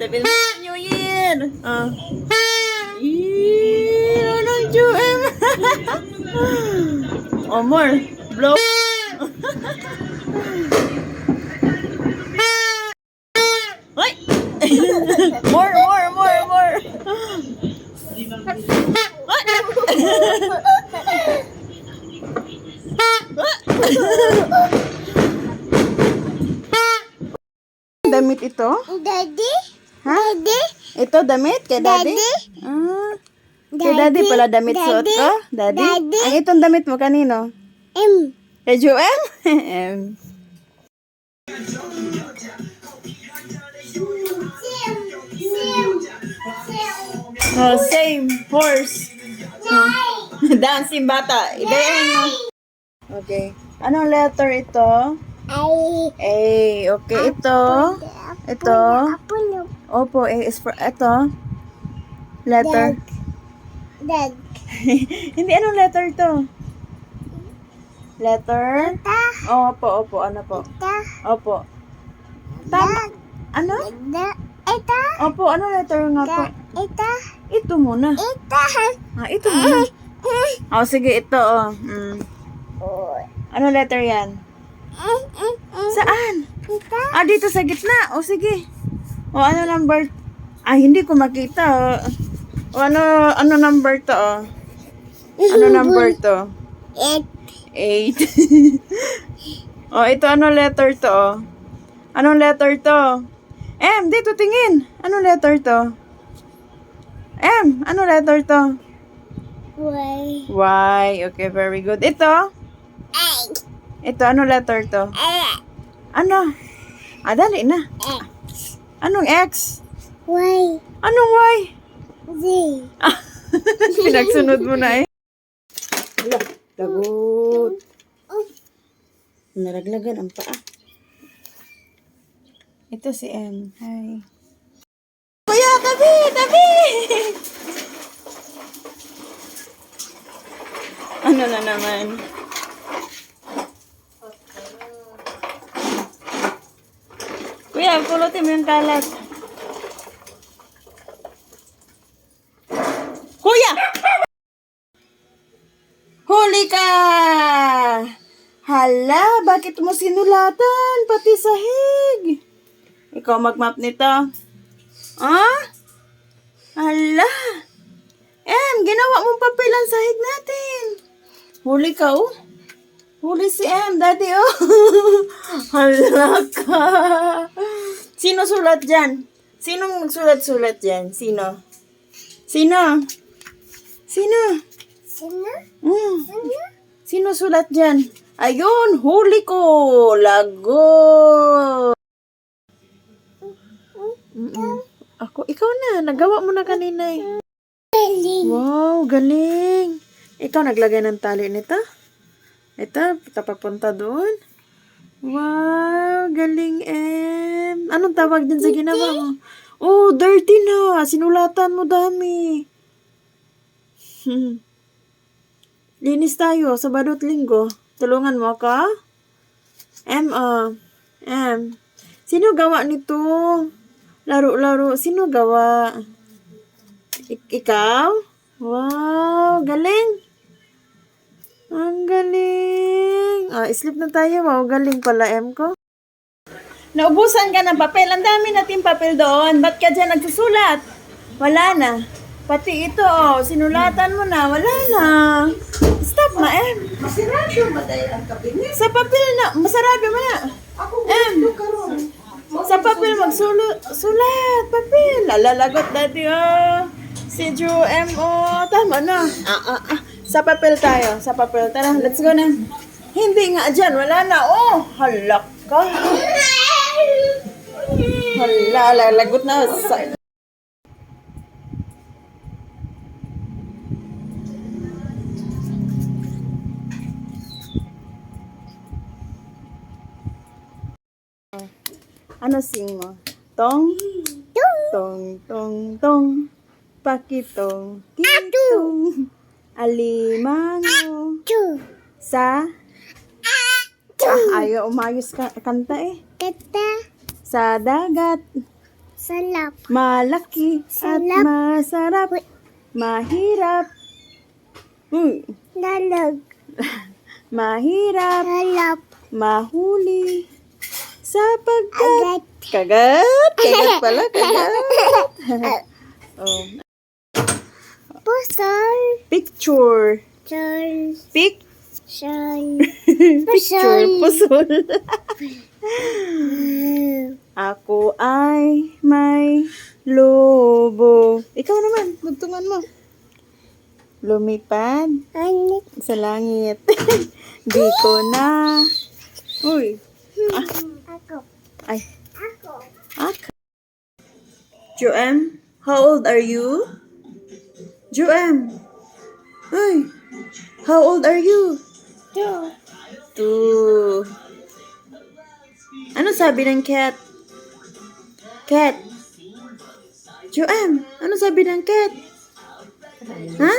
Sabi mo, New Year! Ano ng QM? Oh, more. Blow. Hoy! More. Damit ito? Daddy? Ha? Daddy? Ito damit kay daddy? Daddy? Kay daddy pala damit suot ko? Daddy? Daddy? Ang itong damit mo kanino? Kay Joem? M. Oh, same. Horse. Dancing bata. Igayan mo. Okay. Anong letter ito? A. Okay. Ito. Ito. Opo. A is for ito. Letter. Dad. Hindi. Anong letter ito? Letter? Opo. Ano po? Opo. Tama. Ano? Opo. Ano letter nga po? Ito muna. Ito muna. Oh, sige. Ito, Ano letter yan? Saan? Dito sa gitna. O, sige. O, ano number? Hindi ko makita. O, ano number to, Ano number to? 8. O, ito, ano letter to, Anong letter to? M, dito tingin. Anong letter to? M, ano letter to? Y. Okay, very good. Ito? Ito, ano letter to? Ano? Dali na. Anong X? Anong Y? Pinagsunod mo na eh. Hala, lagot. Naraglagan ang paa. Ito si M. Hi. Kuya, tabi! Ano na naman? Kuya, pulutin mo yung kalat. Kuya! Huli ka! Hala, bakit mo sinulatan? Pati sahig. Ikaw magmap nito. Hala. Ginawa mong papel ang sahig natin. Huli ka, Huli si Daddy, Hala ka. Sino sulat dyan? Sinong magsulat-sulat dyan? Sino? Sino sulat dyan? Ayun, huli ko. Lagot. Ikaw na. Nagawa mo na kanina eh. Wow, galing. Ikaw naglagay ng tali nito? Ito, papunta doon. Wow, galing Anong tawag din sa ginawa mo? Oh, dirty na. Sinulatan mo dami. Linis tayo, Sabado at Linggo. Tulungan mo ako? Sino gawa nito? Laro-laro. Sino gawa? Ikaw? Wow, galing. Ang galing. Sleep na tayo. Wow, galing pala, ko. Naubusan ka ng papel. Ang dami natin papel doon. Ba't ka dyan nagsusulat? Wala na. Pati ito, sinulatan mo na. Wala na. Stop na, Masarado ba dahil ang kabinet? Sa papel na. Masarado mo na. Ako gusto karon. Sa papel magsulat. Papel. Lalagot dati, Si Joem, tama na. Sa papel tayo. Sa papel. Tara, let's go na. Hindi nga dyan. Wala na. Halak ka. Lalagot na. Ano sing mo? Tong? Tong. Pakitong. Kitong. Alimango. Sa? Ayaw umayos kanta eh. Tata. Sa dagat, Salap. malaki at Sarap. masarap. Mahirap. Dalag. Mahirap. Salap. Mahuli. Sapagkat. Agat. Kagat. Kagat pala, kagat. Oh. Pusol. Picture. Sol. Pic. Sol. Picture. Pusol. Pusol. Ako ay may lobo. Ikaw naman, magtungan mo. Lumipad Anik. sa langit. Di ko na. Uy. Ako. Ay. Ako. Ak. Joem, how old are you? Joem. Uy. How old are you? Two. 2. Ano sabi ng cat? Cat. Joem, ano sabi ng cat? Ha?